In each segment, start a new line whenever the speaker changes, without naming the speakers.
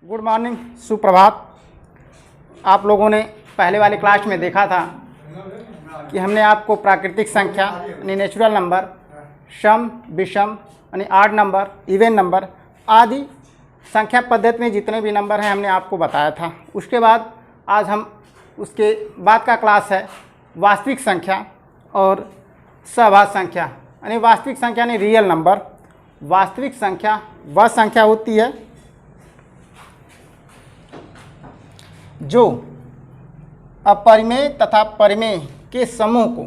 Good morning, सुप्रभात। आप लोगों ने पहले वाले क्लास में देखा था कि हमने आपको प्राकृतिक संख्या यानी नेचुरल नंबर, सम, विषम यानी आड नंबर, इवन नंबर आदि संख्या पद्धति में जितने भी नंबर हैं हमने आपको बताया था। उसके बाद आज हम उसके बाद का क्लास है वास्तविक संख्या और सहभाज्य संख्या यानी वास्तविक संख्या यानी रियल नंबर। वास्तविक संख्या वह संख्या होती है जो अपरिमेय तथा परिमेय के समूह को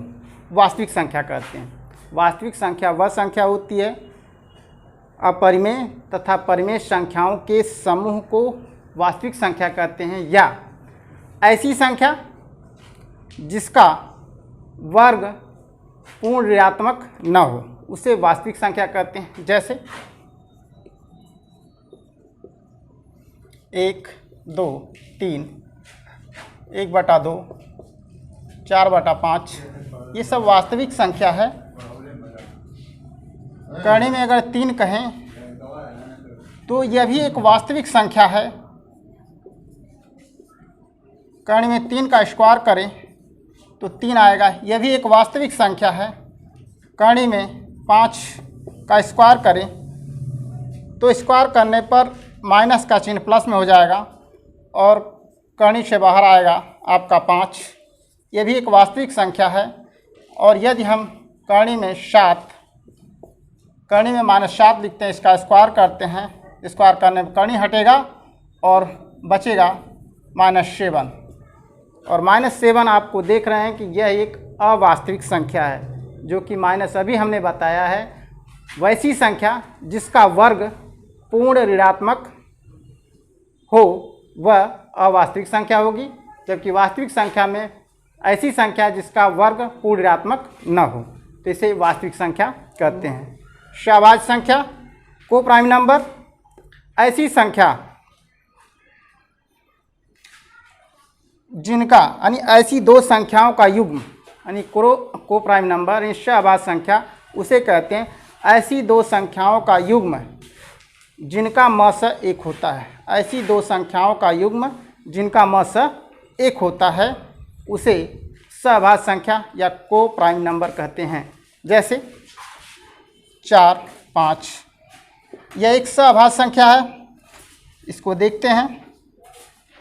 वास्तविक संख्या कहते हैं। वास्तविक संख्या वह संख्या होती है अपरिमेय तथा परिमेय संख्याओं के समूह को वास्तविक संख्या कहते हैं, या ऐसी संख्या जिसका वर्ग पूर्ण ऋणात्मक न हो उसे वास्तविक संख्या कहते हैं। जैसे 1, 2, 3, 1/2, 4/5 ये सब वास्तविक संख्या है। करने में अगर 3 कहें तो यह भी एक वास्तविक संख्या है। करने में 3 का स्क्वायर करें तो 3 आएगा, यह भी एक वास्तविक संख्या है। करने में 5 का स्क्वायर करें तो स्क्वायर करने पर माइनस का चिन्ह प्लस में हो जाएगा और करनी से बाहर आएगा आपका 5, यह भी एक वास्तविक संख्या है। और यदि हम करनी में 7, करनी में -7 लिखते हैं, इसका स्क्वायर करते हैं, स्क्वायर करने पर करनी हटेगा और बचेगा -7, और -7 आपको देख रहे हैं कि यह एक अवास्तविक संख्या है, जो कि माइनस अभी हमने बताया है। वैसी संख्या जिसका वर्ग पूर्ण ऋणात्मक हो वह अवास्तविक संख्या होगी, जबकि वास्तविक संख्या में ऐसी संख्या जिसका वर्ग पूर्ण ऋणात्मक न हो तो इसे वास्तविक संख्या कहते हैं। सहभाज्य संख्या को प्राइम नंबर ऐसी संख्या जिनका यानी ऐसी दो संख्याओं का युग्म यानी को प्राइम नंबर यानी सहभाज्य संख्या उसे कहते हैं। ऐसी दो संख्याओं का युग्म जिनका मस 1 होता है, ऐसी दो संख्याओं का युग्म जिनका मस 1 होता है उसे सहभाज्य संख्या या को प्राइम नंबर कहते हैं। जैसे 4, 5 यह एक सहभाज्य संख्या है। इसको देखते हैं,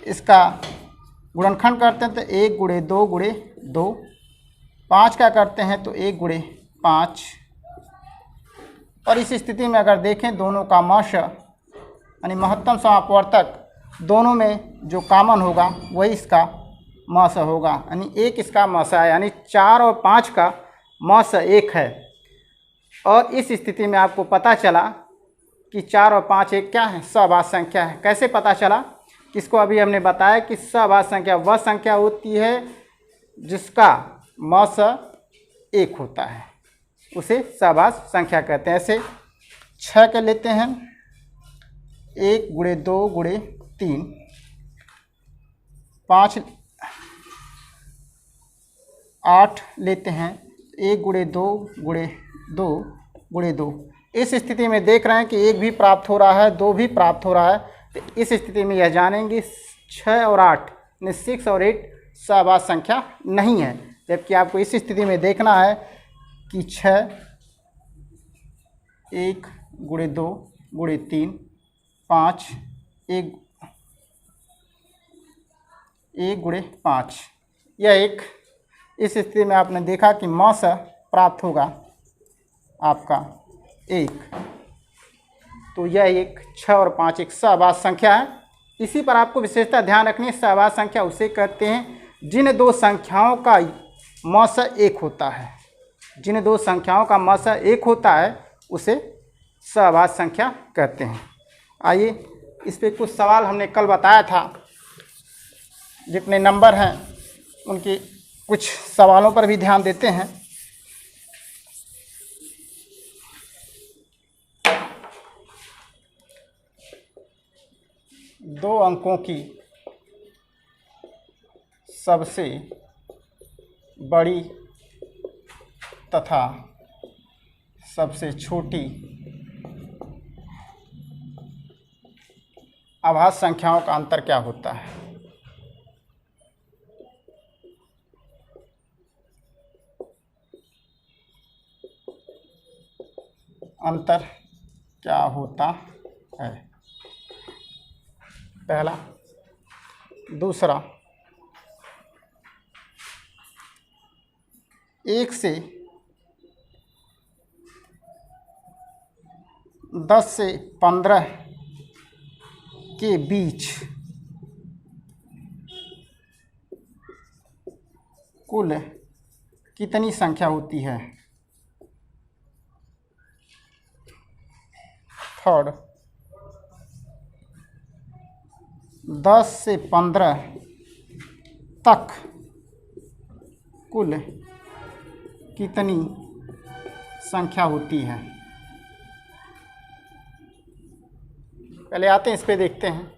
इसका गुणनखंड करते हैं तो 1 × 2 × 2, 5 का करते हैं तो 1 × 5। और इस स्थिति में अगर देखें दोनों का मस यानी महत्तम समापवर्तक दोनों में जो कॉमन होगा वही इसका मस होगा, यानी 1 इसका मस है, यानी 4 और 5 का मस 1 है। और इस स्थिति में आपको पता चला कि 4 और 5 एक क्या है, सहभाज्य संख्या है। कैसे पता चला? किसको अभी हमने बताया कि सहभाज्य संख्या वह संख्या होती है जिसका मस 1 होता है, उसे सहभाज्य संख्या कहते हैं। ऐसे 6 के लेते हैं, 1 × 2 × 3, 5 8 लेते हैं, 1 × 2 × 2 × 2। इस स्थिति में देख रहे हैं कि 1 भी प्राप्त हो रहा है, 2 भी प्राप्त हो रहा है, तो इस स्थिति में यह जानेंगे 6 और 8 यानी 6 और 8 सहभाज्य संख्या नहीं है। जबकि आपको इस स्थिति में देखना है कि 6 1 × 2 × 3, 5 1 × 5 यह एक, इस स्थिति में आपने देखा कि मस प्राप्त होगा आपका 1, तो यह एक 6 और 5 एक सहभाज्य संख्या है। इसी पर आपको विशेषता ध्यान रखनी है। सहभाज्य संख्या उसे कहते हैं जिन दो संख्याओं का मस 1 होता है, जिन दो संख्याओं का मस 1 होता है उसे सहभाज्य संख्या कहते हैं। आइए इस पे कुछ सवाल हमने कल बताया था, जितने नंबर हैं उनके कुछ सवालों पर भी ध्यान देते हैं। दो अंकों की सबसे बड़ी तथा सबसे छोटी अभाज्य संख्याओं का अंतर क्या होता है। अंतर क्या होता है, पहला। दूसरा, 1 से 10 से 15 के बीच कुल कितनी संख्या होती है। थर्ड, 10 से 15 तक कुल कितनी संख्या होती है। पहले आते हैं इस पे, देखते हैं।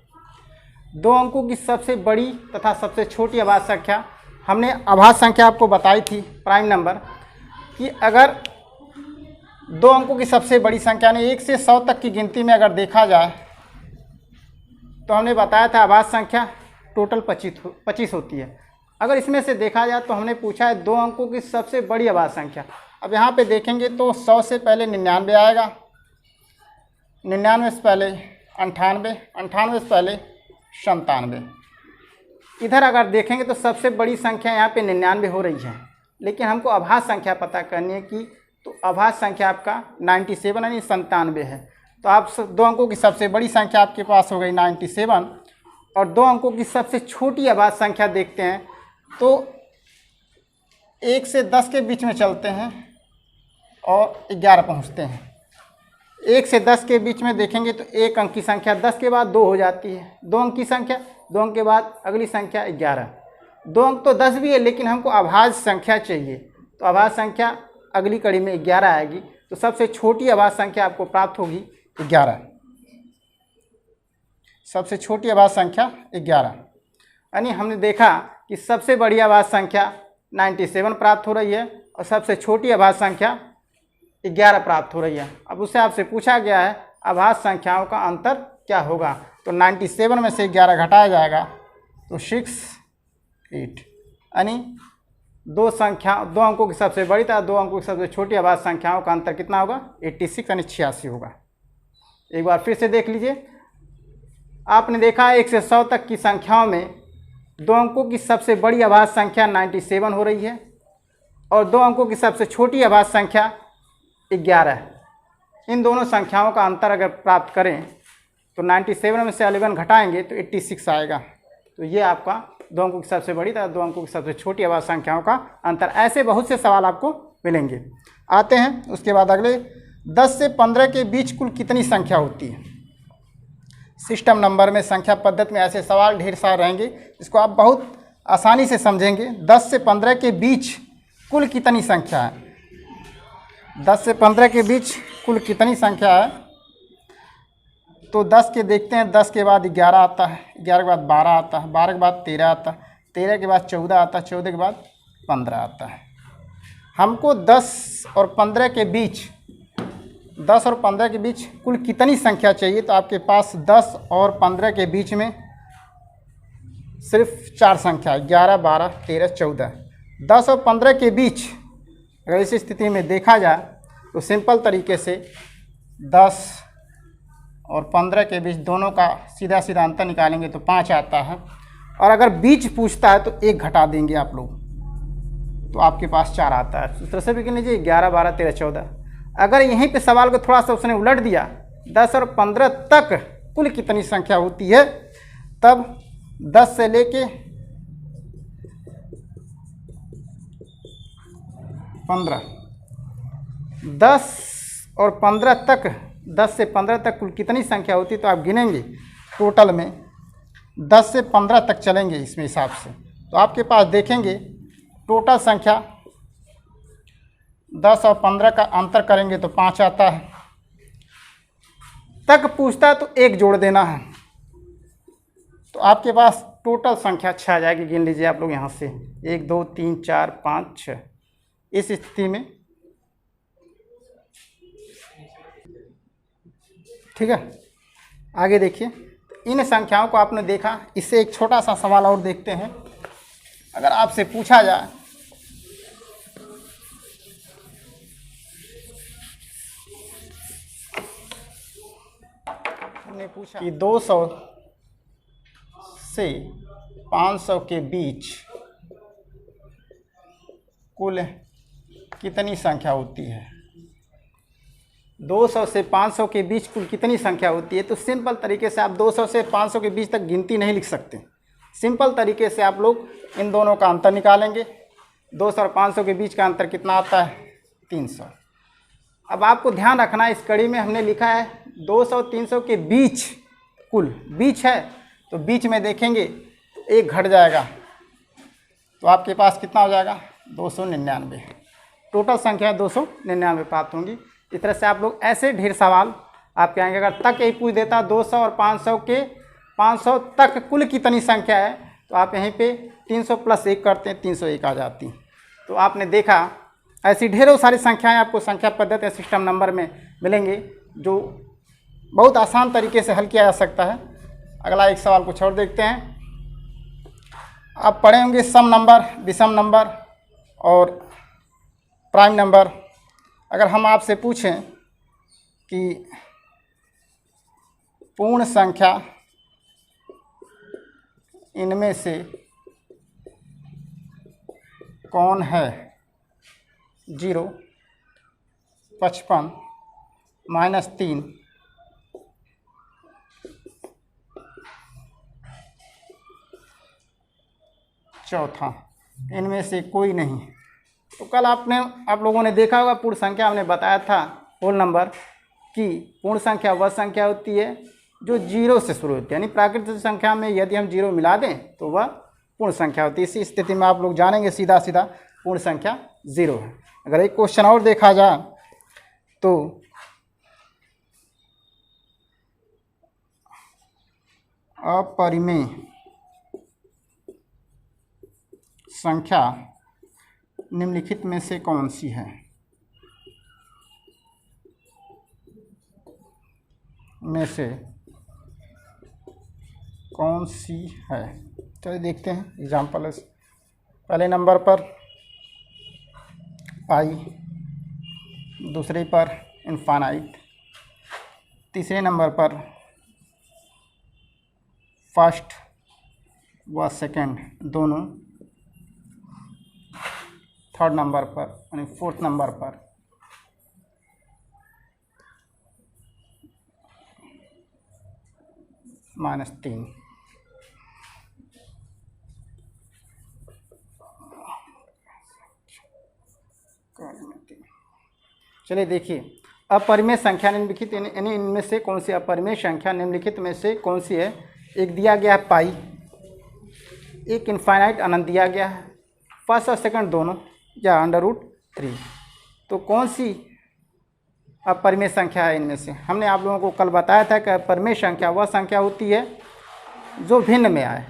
2 अंकों की सबसे बड़ी तथा सबसे छोटी अभाज्य संख्या, हमने अभाज्य संख्या आपको बताई थी प्राइम नंबर, कि अगर 2 अंकों की सबसे बड़ी संख्या ने 1 से 100 तक की गिनती में अगर देखा जाए तो हमने बताया था अभाज्य संख्या टोटल 25 होती है। अगर इसमें से देखा जाए तो हमने पूछा है 2 अंकों की सबसे बड़ी अभाज्य संख्या। अब यहाँ पे देखेंगे तो 100 से पहले 99 आएगा, 99 से पहले 98, 98 से पहले 97। इधर अगर देखेंगे तो सबसे बड़ी संख्या यहाँ पे 99 हो रही है, लेकिन हमको अभाज्य संख्या पता करनी है कि, तो अभाज्य संख्या आपका 97 यानी 97 है। तो आप 2 अंकों की सबसे बड़ी संख्या आपके पास हो गई 97, और 2 अंकों की सबसे छोटी अभाज्य संख्या देखते हैं तो 1 से 10 के बीच में चलते हैं और 11 पहुंचते हैं। 1 से 10 के बीच में देखेंगे तो 1 अंक की संख्या 10 के बाद 2 हो जाती है, 2 अंक की संख्या, 2 अंक के बाद अगली संख्या 11। 2 अंक तो 10 भी है, लेकिन हमको अभाज्य संख्या चाहिए, तो अभाज्य संख्या अगली कड़ी में 11 आएगी। तो सबसे छोटी अभाज्य संख्या आपको प्राप्त होगी 11, सबसे छोटी अभाज्य संख्या 11। यानी हमने देखा कि सबसे बड़ी अभाज्य संख्या 97 प्राप्त हो रही है और सबसे छोटी अभाज्य संख्या 11 प्राप्त हो रही है। अब उससे आपसे पूछा गया है अभाज्य संख्याओं का अंतर क्या होगा, तो 97 में से 11 घटाया जाएगा तो 6, 8, यानी 2 अंकों की सबसे बड़ी तथा 2 अंकों की सबसे छोटी अभाज्य संख्याओं का अंतर कितना होगा, 86 यानी 86 होगा। एक बार फिर से देख लीजिए, आपने देखा 1 से 100 तक की संख्याओं में 2 अंकों की सबसे बड़ी अभाज्य संख्या 97 हो रही है और 2 अंकों की सबसे छोटी अभाज्य संख्या 11 है। इन दोनों संख्याओं का अंतर अगर प्राप्त करें तो 97 में से 11 घटाएंगे तो 86 आएगा। तो ये आपका 2 अंकों की सबसे बड़ी तथा 2 अंकों की सबसे छोटी अभाज्य संख्याओं का अंतर। ऐसे बहुत से सवाल आपको मिलेंगे। आते हैं उसके बाद अगले, 10 से 15 के बीच कुल कितनी संख्या होती है। सिस्टम नंबर में, संख्या पद्धति में ऐसे सवाल ढेर सारे रहेंगे, इसको आप बहुत आसानी से समझेंगे। 10 से 15 के बीच कुल कितनी संख्या है, 10 से 15 के बीच कुल कितनी संख्या है, तो 10 के देखते हैं। 10 के बाद 11 आता है, 11 के बाद 12 आता है, 12 के बाद 13 आता है, 13 के बाद 14 आता है, 14 के बाद 15 आता है। हमको 10 और 15 के बीच, 10 और 15 के बीच कुल कितनी संख्या चाहिए, तो आपके पास 10 और 15 के बीच में सिर्फ 4 संख्या, 11, 12, 13, 14। 10 और 15 के बीच अगर इस स्थिति में देखा जाए तो सिंपल तरीके से 10 और 15 के बीच दोनों का सीधा सीधा अंतर निकालेंगे तो 5 आता है, और अगर बीच पूछता है तो 1 घटा देंगे आप लोग तो आपके पास 4 आता है। इस तरह से भी गिन लीजिए 11, 12, 13, 14। अगर यहीं पे सवाल को थोड़ा सा उसने उलट दिया, 10 और 15 तक कुल कितनी संख्या होती है, तब 10 से लेके 15, 10 और 15 तक, 10 से 15 तक कुल कितनी संख्या होती है, तो आप गिनेंगे टोटल में 10 से 15 तक चलेंगे इसमें हिसाब से, तो आपके पास देखेंगे टोटल संख्या 10 और 15 का अंतर करेंगे तो 5 आता है। तक पूछता है तो 1 जोड़ देना है, तो आपके पास टोटल संख्या 6 आ जाएगी। गिन लीजिए आप लोग यहाँ से 1, 2, 3, 4, 5, 6। इस स्थिति में ठीक है, आगे देखिए इन संख्याओं को आपने देखा। इससे एक छोटा सा सवाल और देखते हैं। अगर आपसे पूछा जाए हमने पूछा कि 200 से 500 के बीच कुल कितनी संख्या होती है। 200 से 500 के बीच कुल कितनी संख्या होती है। तो सिंपल तरीके से आप 200 से 500 के बीच तक गिनती नहीं लिख सकते। सिंपल तरीके से आप लोग इन दोनों का अंतर निकालेंगे। 200 और 500 के बीच का अंतर कितना आता है, 300। अब आपको ध्यान रखना है, इस कड़ी में हमने लिखा है 200 300 के बीच, कुल बीच है तो बीच में देखेंगे एक घट जाएगा तो आपके पास कितना हो जाएगा, 299। टोटल संख्या 299 प्राप्त होंगी। इस तरह से आप लोग ऐसे ढेर सवाल आपके आएंगे। अगर तक यही पूछ देता 200 और 500 के 500 तक कुल कितनी संख्या है तो आप यहीं पे 300 + 1 करते हैं, 301 आ जाती। तो आपने देखा ऐसी ढेरों सारी संख्याएं आपको संख्या पद्धति सिस्टम नंबर में मिलेंगे जो बहुत आसान तरीके से हल किया जा सकता है। अगला एक सवाल कुछ और देखते हैं। आप पढ़े होंगे सम नंबर, विषम नंबर और प्राइम नंबर। अगर हम आपसे पूछें कि पूर्ण संख्या इनमें से कौन है, 0, 55, -3, 4, इनमें से कोई नहीं। तो कल आप लोगों ने देखा होगा पूर्ण संख्या हमने बताया था होल नंबर कि पूर्ण संख्या वह संख्या होती है जो 0 से शुरू होती है। यानी प्राकृतिक संख्या में यदि हम 0 मिला दें तो वह पूर्ण संख्या होती है। इसी स्थिति में आप लोग जानेंगे सीधा सीधा पूर्ण संख्या 0 है। अगर एक क्वेश्चन और देखा जाए तो अपरिमेय संख्या निम्नलिखित में से कौन सी है। में से कौन सी है, चलिए देखते हैं एग्जाम्पल। पहले नंबर पर पाई, दूसरे पर इनफाइनाइट, तीसरे नंबर पर फर्स्ट व सेकंड दोनों, थर्ड नंबर पर यानी फोर्थ नंबर पर -3। चलिए देखिए, अपरिमेय संख्या निम्नलिखित यानी इनमें से कौन सी अपरिमेय संख्या निम्नलिखित में से कौन सी है। एक दिया गया है पाई, एक इनफाइनाइट अनंत दिया गया है, फर्स्ट और सेकंड दोनों या √3। तो कौन सी अपरिमेय संख्या है इनमें से। हमने आप लोगों को कल बताया था कि अपरिमेय संख्या वह संख्या होती है जो भिन्न में आए,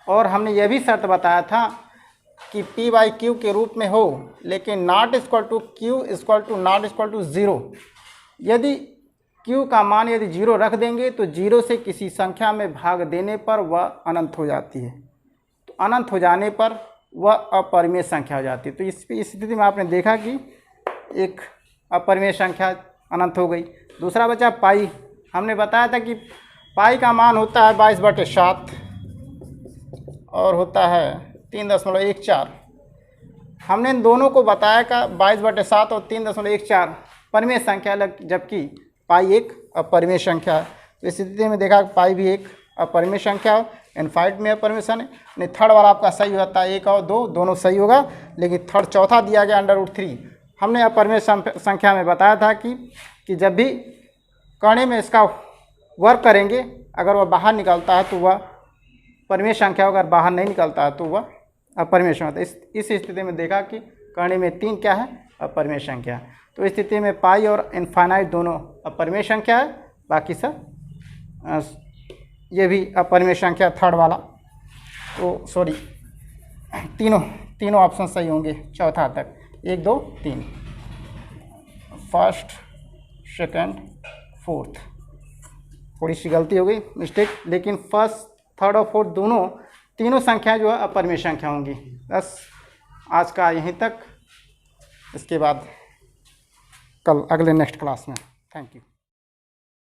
और हमने यह भी शर्त बताया था कि p/q के रूप में हो लेकिन q=0। यदि q का मान यदि 0 रख देंगे तो 0 से किसी संख्या में भाग देने पर वह अनंत हो जाती है। तो अनंत हो जाने पर वह अपरिमेय संख्या हो जाती है। तो इस स्थिति में आपने देखा कि एक अपरिमेय संख्या अनंत हो गई। दूसरा बचा पाई। हमने बताया था कि पाई का मान होता है 22/7 और होता है 3.14। हमने इन दोनों को बताया कि 22/7 और 3.14 परिमेय संख्या अलग, जबकि पाई एक अपरिमेय संख्या है। तो इस स्थिति में देखा पाई भी एक अपरिमेय संख्या हो। इनफाइनाइट में अपरिमेय संख्या नहीं, थर्ड वाला आपका सही होता है, 1 और 2 दोनों सही होगा, लेकिन थर्ड चौथा दिया गया √3। हमने अपरिमेय संख्या में बताया था कि जब भी करने में इसका वर्क करेंगे, अगर वह बाहर निकलता है तो वह परिमेय संख्या, अगर बाहर नहीं निकलता है तो वह अपरिमेय संख्या। इस स्थिति में देखा कि करने में 3 क्या है, अपरिमेय संख्या। तो इस स्थिति में पाई और इनफाइनाइट दोनों अपरिमेय संख्या है, बाकी सब ये भी अपरिमेय संख्या थर्ड वाला। तो सॉरी, तीनों ऑप्शन सही होंगे चौथा तक, 1 2 3, फर्स्ट सेकंड फोर्थ। थोड़ी सी गलती हो गई, मिस्टेक, लेकिन फर्स्ट, थर्ड और फोर्थ तीनों संख्याएं जो है अपरिमेय संख्या होंगी। बस आज का यहीं तक, इसके बाद कल अगले नेक्स्ट क्लास में। Thank you.